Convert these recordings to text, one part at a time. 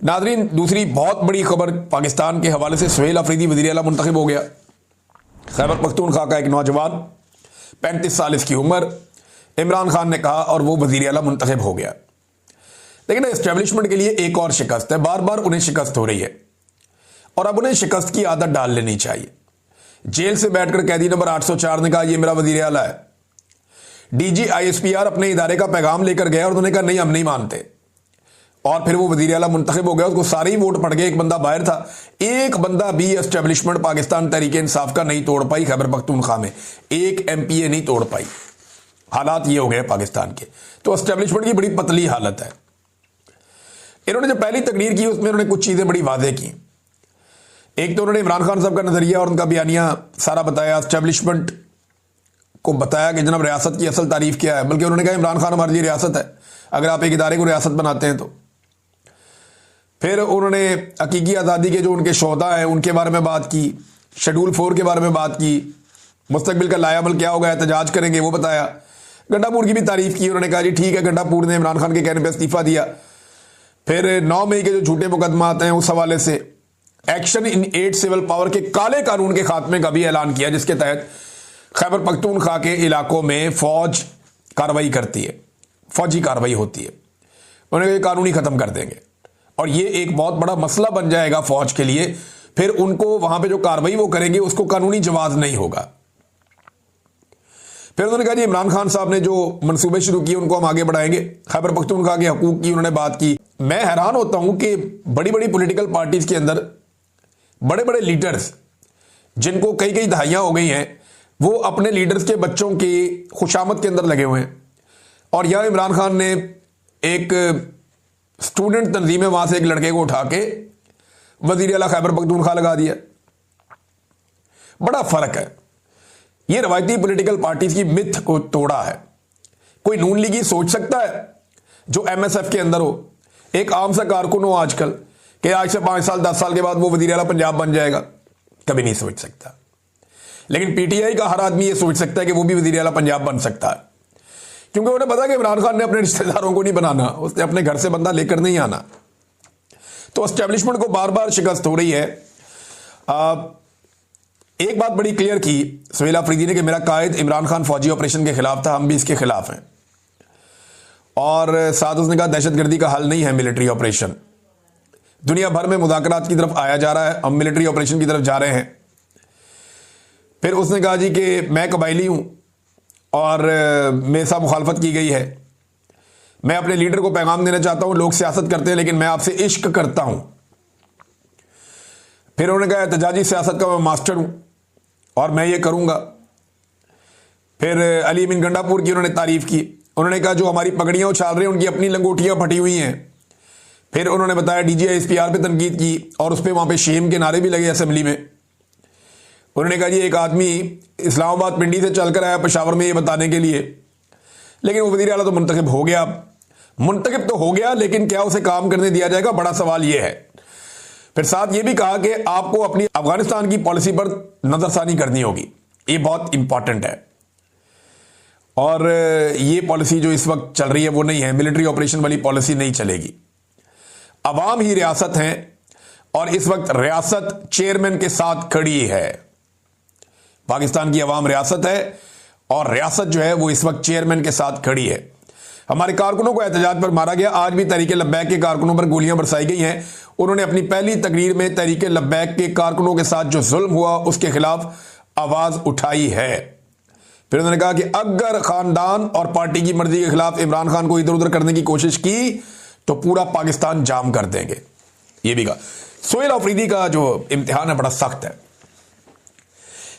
नाजरीन, दूसरी बहुत बड़ी खबर पाकिस्तान के हवाले से, सुहेल अफरीदी वज़ीर आला मुंतखब हो गया। खैबर पख्तूनख्वा का एक नौजवान, 35 साल इसकी उम्र, इमरान खान ने कहा और वो वज़ीर आला मुंतखब हो गया। लेकिन एस्टेब्लिशमेंट के लिए एक और शिकस्त है, बार बार उन्हें शिकस्त हो रही है और अब उन्हें शिकस्त की आदत डाल लेनी चाहिए। जेल से बैठकर कैदी नंबर 804 ने कहा यह मेरा वज़ीर आला है। डीजी ISPR अपने इदारे का पैगाम लेकर गया और उन्होंने कहा नहीं, हम नहीं मानते, और फिर वो वज़ीर आला मुंतखब हो गया। उसको सारे ही वोट पड़ गए, एक बंदा बाहर था। एक बंदा भी एस्टेब्लिशमेंट पाकिस्तान तहरीक इंसाफ का नहीं तोड़ पाई। खैबर पख्तूनख्वा में एक MPA नहीं तोड़ पाई। हालात ये हो गए पाकिस्तान के। तो एस्टेब्लिशमेंट की बड़ी पतली हालत है। इन्होंने जो पहली तकरीर की उसमें उन्होंने कुछ चीजें बड़ी वादे की। एक तो उन्होंने इमरान खान साहब का नजरिया और उनका बयानिया सारा बताया, एस्टेब्लिशमेंट को बताया कि जनाब रियासत की असल तारीफ क्या है। बल्कि उन्होंने कहा इमरान खान हमारे लिए रियासत है, अगर आप एक इदारे को रियासत बनाते हैं तो। फिर उन्होंने हकीकी आज़ादी के जो उनके शोहदा हैं उनके बारे में बात की, शेड्यूल 4 के बारे में बात की, मुस्तकबिल का लायाबल क्या होगा, एहतजाज करेंगे वो बताया। गंडापुर की भी तारीफ की। उन्होंने कहा जी ठीक है, गंडापुर ने इमरान खान के कहने पर इस्तीफा दिया। फिर 9 मई के जो झूठे मुकदमा आते हैं उस हवाले से एक्शन इन 8 सिविल पावर के काले कानून के खात्मे का भी ऐलान किया, जिसके तहत खैबर पख्तूनख्वा के इलाकों में फौज कार्रवाई करती है, फौजी कार्रवाई होती है। उन्होंने कहा कानूनी खत्म कर देंगे और ये एक बहुत बड़ा मसला बन जाएगा फौज के लिए। फिर उनको वहां पे जो कार्रवाई वो करेंगे उसको कानूनी जवाज नहीं होगा। फिर उन्होंने कहा जी इमरान खान साहब ने जो मंसूबे शुरू किए उनको हम आगे बढ़ाएंगे। खैबर पख्तूनख्वा के हकूक की उन्होंने बात की। मैं हैरान होता हूं कि बड़ी बड़ी पॉलिटिकल पार्टीज के अंदर बड़े बड़े लीडर्स जिनको कई कई दहाइयां हो गई हैं, वो अपने लीडर्स के बच्चों की खुशामद के अंदर लगे हुए हैं। और यहां इमरान खान ने एक स्टूडेंट तंजीम है, वहां से एक लड़के को उठा के वज़ीर आला खैबर पख्तूनख्वा लगा दिया। बड़ा फर्क है। यह रवायती पॉलिटिकल पार्टीज की मिथ को तोड़ा है। कोई नून लीगी सोच सकता है जो MSF के अंदर हो, एक आम सा कारकुन हो आजकल, कि आज से 5 साल 10 साल के बाद वो वज़ीर आला पंजाब बन जाएगा? कभी नहीं सोच सकता। लेकिन PTI का हर आदमी ये सोच सकता है कि वो भी वज़ीर आला पंजाब बन सकता है, क्योंकि उन्हें पता है कि इमरान खान ने अपने रिश्तेदारों को नहीं बनाना, उसने अपने घर से बंदा लेकर नहीं आना। तो एस्टेब्लिशमेंट को बार बार शिकस्त हो रही है। एक बात बड़ी क्लियर की सुहेल अफरीदी ने कि मेरा कायद इमरान खान फौजी ऑपरेशन के खिलाफ था, हम भी इसके खिलाफ हैं। और साथ उसने कहा दहशतगर्दी का हल नहीं है मिलिट्री ऑपरेशन। दुनिया भर में मुज़ाकरात की तरफ आया जा रहा है, हम मिलिट्री ऑपरेशन की तरफ जा रहे हैं। फिर उसने कहा जी कि मैं कबायली हूं और मेरे साथ मुखालफत की गई है। मैं अपने लीडर को पैगाम देना चाहता हूं, लोग सियासत करते हैं लेकिन मैं आपसे इश्क करता हूं। फिर उन्होंने कहा एहतजाजी सियासत का मैं मास्टर हूं और मैं ये करूंगा। फिर अली अमीन गंडापुर की उन्होंने तारीफ की। उन्होंने कहा जो हमारी पगड़ियां उछाल रहे हैं उनकी अपनी लंगोटियां फटी हुई हैं। फिर उन्होंने बताया DG ISPR पे तनकीद की और उस पर वहां पे शेम के नारे भी लगे असेंबली में। उन्होंने कहा जी एक आदमी इस्लामाबाद पिंडी से चलकर आया पेशावर में ये बताने के लिए, लेकिन वो वज़ीर आला तो मुंतखब हो गया। मुंतखब तो हो गया, लेकिन क्या उसे काम करने दिया जाएगा? बड़ा सवाल ये है। फिर साथ ये भी कहा कि आपको अपनी अफगानिस्तान की पॉलिसी पर नजरसानी करनी होगी, ये बहुत इंपॉर्टेंट है। और ये पॉलिसी जो इस वक्त चल रही है वो नहीं है, मिलिट्री ऑपरेशन वाली पॉलिसी नहीं चलेगी। अवाम ही रियासत है और इस वक्त रियासत चेयरमैन के साथ खड़ी है। पाकिस्तान की अवाम रियासत है और रियासत जो है वो इस वक्त चेयरमैन के साथ खड़ी है। हमारे कारकुनों को एहतजाज पर मारा गया। आज भी तहरीक लब्बैक के कारकुनों पर गोलियां बरसाई गई हैं। उन्होंने अपनी पहली तकरीर में तहरीक लब्बैक के कारकुनों के साथ जो जुल्म हुआ उसके खिलाफ आवाज उठाई है। फिर उन्होंने कहा कि अगर खानदान और पार्टी की मर्जी के खिलाफ इमरान खान को इधर उधर करने की कोशिश की तो पूरा पाकिस्तान जाम कर देंगे। यह भी कहा। सुहेल अफरीदी का जो इम्तिहान है बड़ा सख्त है,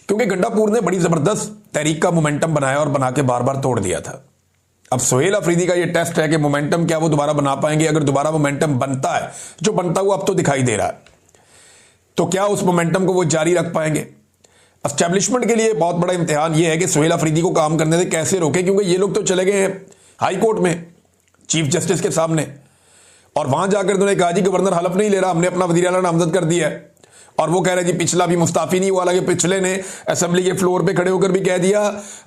क्योंकि गंडापुर ने बड़ी जबरदस्त तहरीक का मोमेंटम बनाया और बना के बार बार तोड़ दिया था। अब सुहेल अफरीदी का यह टेस्ट है कि मोमेंटम क्या वो दोबारा बना पाएंगे। अगर दोबारा मोमेंटम बनता है, जो बनता हुआ अब तो दिखाई दे रहा है, तो क्या उस मोमेंटम को वो जारी रख पाएंगे? एस्टेब्लिशमेंट के लिए बहुत बड़ा इम्तिहान यह है कि सुहेल अफरीदी को काम करने से कैसे रोके, क्योंकि ये लोग तो चले गए हैं हाई कोर्ट में चीफ जस्टिस के सामने और वहां जाकर उन्होंने कहा जी गवर्नर हलफ नहीं ले रहा, हमने अपना वज़ीर आला नामजद कर दिया है। और वो कह रहे जी पिछला भी मुस्ताफी नहीं हुआ, हालांकि पिछले ने असेंबली के फ्लोर पे खड़े होकर भी कह दिया,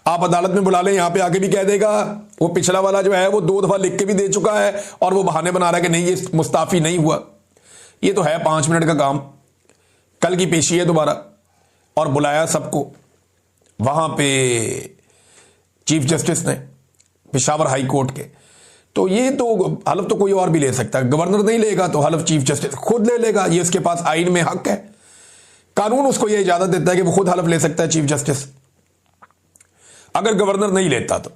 आप अदालत में बुला लें, यहां पे आके भी कह देगा। वो पिछला वाला जो है वो 2 दफा लिख के भी दे चुका है और वो बहाने बना रहा है कि नहीं ये मुस्ताफी नहीं हुआ। ये तो है 5 मिनट का काम। कल की पेशी है दोबारा, और बुलाया सबको वहां पे चीफ जस्टिस ने पेशावर हाई कोर्ट के। तो ये तो हलफ तो कोई और भी ले सकता है, गवर्नर नहीं लेगा तो हलफ चीफ जस्टिस खुद ले लेगा। ये उसके पास आइन में हक है, कानून उसको ये इजाजत देता है कि वो खुद हलफ ले सकता है चीफ जस्टिस, अगर गवर्नर नहीं लेता तो।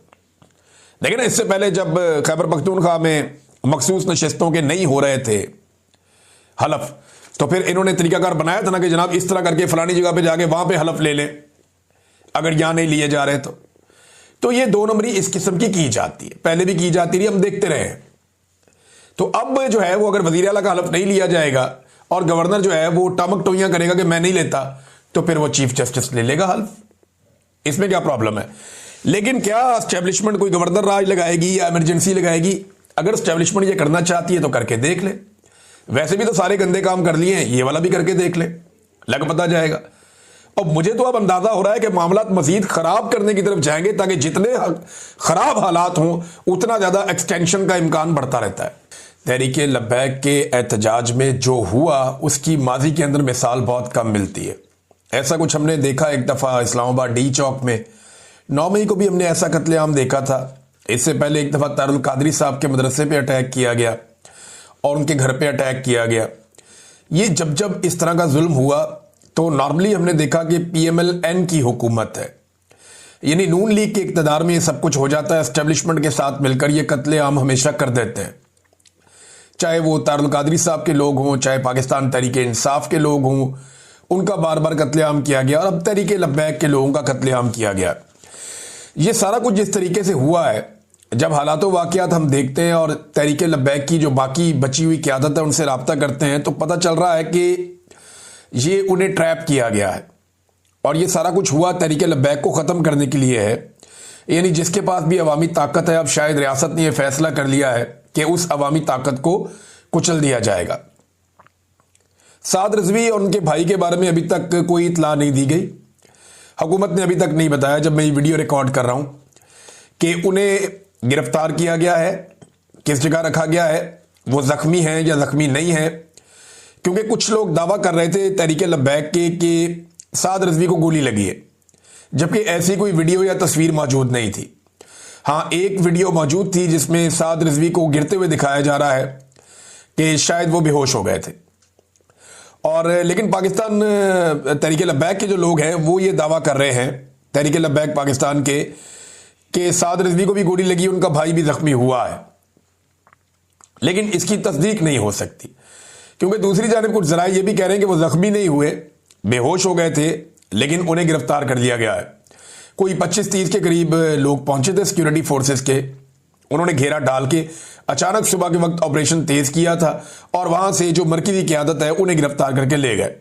देखिए ना, इससे पहले जब खैबर पख्तूनख्वा में मखसूस नशिस्तों के नहीं हो रहे थे हलफ, तो फिर इन्होंने तरीकाकार बनाया था ना कि जनाब इस तरह करके फलानी जगह पे जाके वहां पे हलफ ले लें अगर यहां नहीं लिए जा रहे तो ये 2 नंबरी इस किस्म की जाती है, पहले भी की जाती रही, हम देखते रहे। तो अब जो है वो अगर वजीर आला का हलफ नहीं लिया जाएगा और गवर्नर जो है वो टमक टोइयां करेगा कि मैं नहीं लेता, तो फिर वो चीफ जस्टिस ले लेगा हल्फ। इसमें क्या प्रॉब्लम है? लेकिन क्या एस्टेब्लिशमेंट कोई गवर्नर राज लगाएगी या इमरजेंसी लगाएगी? अगर एस्टेब्लिशमेंट ये करना चाहती है तो करके देख ले। वैसे भी तो सारे गंदे काम कर लिए हैं, ये वाला भी करके देख ले, लग पता जाएगा। और मुझे तो अब अंदाजा हो रहा है कि मामला मजीद खराब करने की तरफ जाएंगे, ताकि जितने खराब हालात हों उतना ज्यादा एक्सटेंशन का इम्कान बढ़ता रहता है। तहरीके लब्बैक के एहतजाज में जो हुआ उसकी माजी के अंदर मिसाल बहुत कम मिलती है। ऐसा कुछ हमने देखा एक दफा इस्लामाबाद डी चौक में 9 मई को भी हमने ऐसा कत्लेआम देखा था। इससे पहले एक दफा तारुल कादरी साहब के मदरसे पे अटैक किया गया और उनके घर पे अटैक किया गया। ये जब जब इस तरह का जुल्म हुआ तो नॉर्मली हमने देखा कि PMLN की हुकूमत है, यानी नून लीग के इक्तदार में ये सब कुछ हो जाता है। एस्टेब्लिशमेंट के साथ मिलकर ये कत्लेआम हमेशा कर देते हैं, चाहे वो तारुल कादरी साहब के लोग हों, चाहे पाकिस्तान तहरीके इंसाफ के लोग हों, उनका बार बार कत्लेआम किया गया, और अब तहरीके लब्बैक के लोगों का कत्लेआम किया गया। ये सारा कुछ जिस तरीके से हुआ है, जब हालात वाक़ियात हम देखते हैं और तहरीके लब्बैक की जो बाकी बची हुई क़यादत है उनसे रब्ता करते हैं, तो पता चल रहा है कि ये उन्हें ट्रैप किया गया है। और ये सारा कुछ हुआ तहरीके लब्बैक को ख़त्म करने के लिए है। यानी जिसके पास भी अवामी ताकत है, अब शायद रियासत ने यह फैसला कर लिया है कि उस अवामी ताकत को कुचल दिया जाएगा। साद रिजवी और उनके भाई के बारे में अभी तक कोई इतला नहीं दी गई। हुकूमत ने अभी तक नहीं बताया, जब मैं ये वीडियो रिकॉर्ड कर रहा हूं, कि उन्हें गिरफ्तार किया गया है, किस जगह रखा गया है, वो जख्मी हैं या जख्मी नहीं है। क्योंकि कुछ लोग दावा कर रहे थे तहरीके लब्बैक के कि साद रिजवी को गोली लगी है, जबकि ऐसी कोई वीडियो या तस्वीर मौजूद नहीं थी। हाँ, एक वीडियो मौजूद थी जिसमें साद रिजवी को गिरते हुए दिखाया जा रहा है कि शायद वो बेहोश हो गए थे। और लेकिन पाकिस्तान तहरीके लब्बैक के जो लोग हैं वो ये दावा कर रहे हैं, तहरीके लब्बैक पाकिस्तान के, कि साद रिजवी को भी गोली लगी, उनका भाई भी जख्मी हुआ है। लेकिन इसकी तस्दीक नहीं हो सकती, क्योंकि दूसरी जानिब कुछ जराए ये भी कह रहे हैं कि वो जख्मी नहीं हुए, बेहोश हो गए थे, लेकिन उन्हें गिरफ्तार कर लिया गया है। कोई 25-30 के करीब लोग पहुंचे थे सिक्योरिटी फोर्सेस के, उन्होंने घेरा डाल के अचानक सुबह के वक्त ऑपरेशन तेज किया था और वहां से जो मरकजी क़यादत है उन्हें गिरफ्तार करके ले गए।